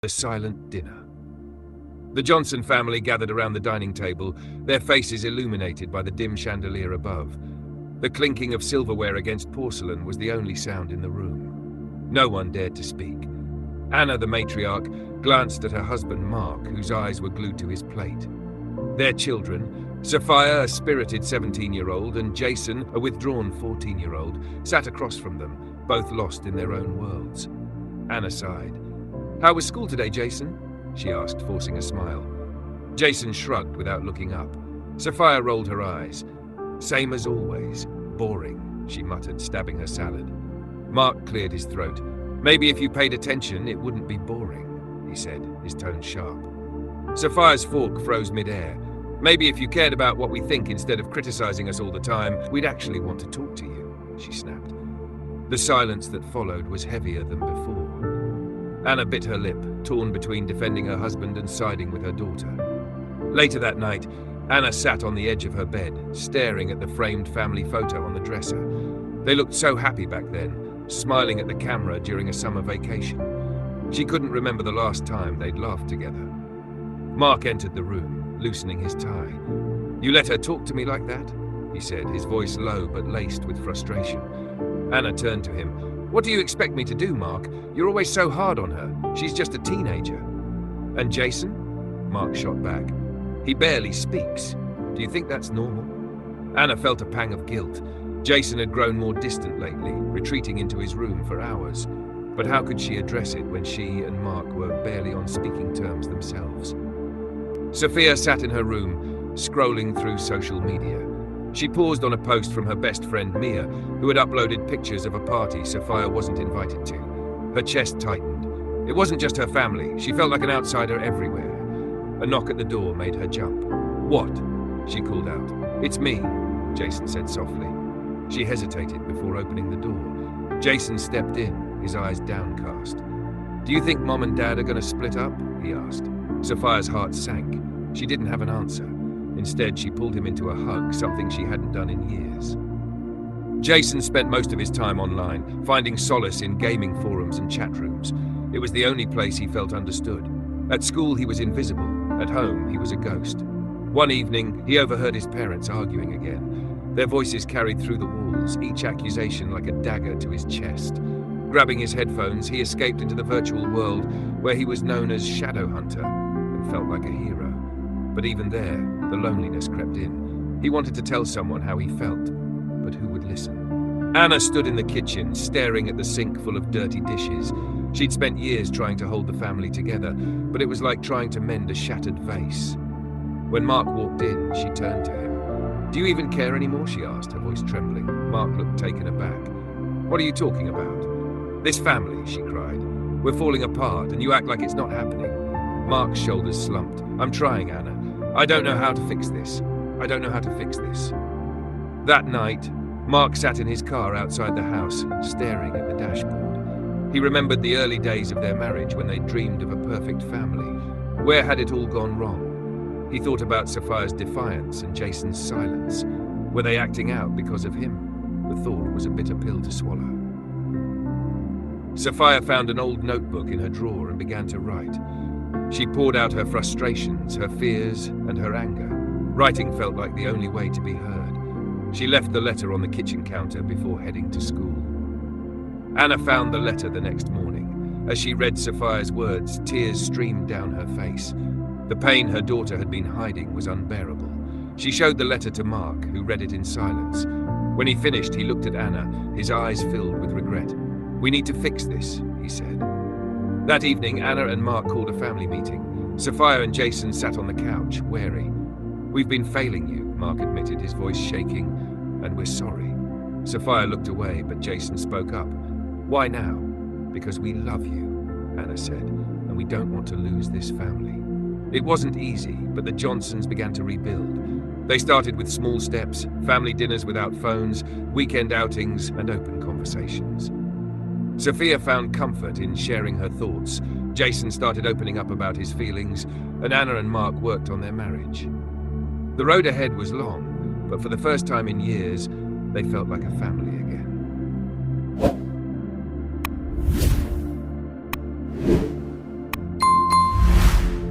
The silent dinner. The Johnson family gathered around the dining table, their faces illuminated by the dim chandelier above. The clinking of silverware against porcelain was the only sound in the room. No one dared to speak. Anna, the matriarch, glanced at her husband Mark, whose eyes were glued to his plate. Their children, Sophia, a spirited 17-year-old, and Jason, a withdrawn 14-year-old, sat across from them, both lost in their own worlds. Anna sighed. "How was school today, Jason?" she asked, forcing a smile. Jason shrugged without looking up. Sophia rolled her eyes. "Same as always. Boring," she muttered, stabbing her salad. Mark cleared his throat. "Maybe if you paid attention, it wouldn't be boring," he said, his tone sharp. Sophia's fork froze mid-air. "Maybe if you cared about what we think instead of criticizing us all the time, we'd actually want to talk to you," she snapped. The silence that followed was heavier than before. Anna bit her lip, torn between defending her husband and siding with her daughter. Later that night, Anna sat on the edge of her bed, staring at the framed family photo on the dresser. They looked so happy back then, smiling at the camera during a summer vacation. She couldn't remember the last time they'd laughed together. Mark entered the room, loosening his tie. "You let her talk to me like that?" he said, his voice low but laced with frustration. Anna turned to him. "What do you expect me to do, Mark? You're always so hard on her. She's just a teenager." "And Jason?" Mark shot back. "He barely speaks. Do you think that's normal?" Anna felt a pang of guilt. Jason had grown more distant lately, retreating into his room for hours. But how could she address it when she and Mark were barely on speaking terms themselves? Sophia sat in her room, scrolling through social media. She paused on a post from her best friend Mia, who had uploaded pictures of a party Sophia wasn't invited to. Her chest tightened. It wasn't just her family. She felt like an outsider everywhere. A knock at the door made her jump. "What?" she called out. "It's me," Jason said softly. She hesitated before opening the door. Jason stepped in, his eyes downcast. "Do you think Mom and Dad are going to split up?" he asked. Sophia's heart sank. She didn't have an answer. Instead, she pulled him into a hug, something she hadn't done in years. Jason spent most of his time online, finding solace in gaming forums and chat rooms. It was the only place he felt understood. At school, he was invisible. At home, he was a ghost. One evening, he overheard his parents arguing again. Their voices carried through the walls, each accusation like a dagger to his chest. Grabbing his headphones, he escaped into the virtual world where he was known as Shadow Hunter and felt like a hero. But even there, the loneliness crept in. He wanted to tell someone how he felt, but who would listen? Anna stood in the kitchen, staring at the sink full of dirty dishes. She'd spent years trying to hold the family together, but it was like trying to mend a shattered vase. When Mark walked in, she turned to him. "Do you even care anymore?" she asked, her voice trembling. Mark looked taken aback. "What are you talking about?" "This family," she cried. "We're falling apart, and you act like it's not happening." Mark's shoulders slumped. "I'm trying, Anna. I don't know how to fix this. I don't know how to fix this." That night, Mark sat in his car outside the house, staring at the dashboard. He remembered the early days of their marriage when they dreamed of a perfect family. Where had it all gone wrong? He thought about Sophia's defiance and Jason's silence. Were they acting out because of him? The thought was a bitter pill to swallow. Sophia found an old notebook in her drawer and began to write. She poured out her frustrations, her fears, and her anger. Writing felt like the only way to be heard. She left the letter on the kitchen counter before heading to school. Anna found the letter the next morning. As she read Sophia's words, tears streamed down her face. The pain her daughter had been hiding was unbearable. She showed the letter to Mark, who read it in silence. When he finished, he looked at Anna, his eyes filled with regret. "We need to fix this," he said. That evening, Anna and Mark called a family meeting. Sophia and Jason sat on the couch, wary. "We've been failing you," Mark admitted, his voice shaking, "and we're sorry." Sophia looked away, but Jason spoke up. "Why now?" "Because we love you," Anna said, "and we don't want to lose this family." It wasn't easy, but the Johnsons began to rebuild. They started with small steps, family dinners without phones, weekend outings, and open conversations. Sophia found comfort in sharing her thoughts. Jason started opening up about his feelings, and Anna and Mark worked on their marriage. The road ahead was long, but for the first time in years, they felt like a family again.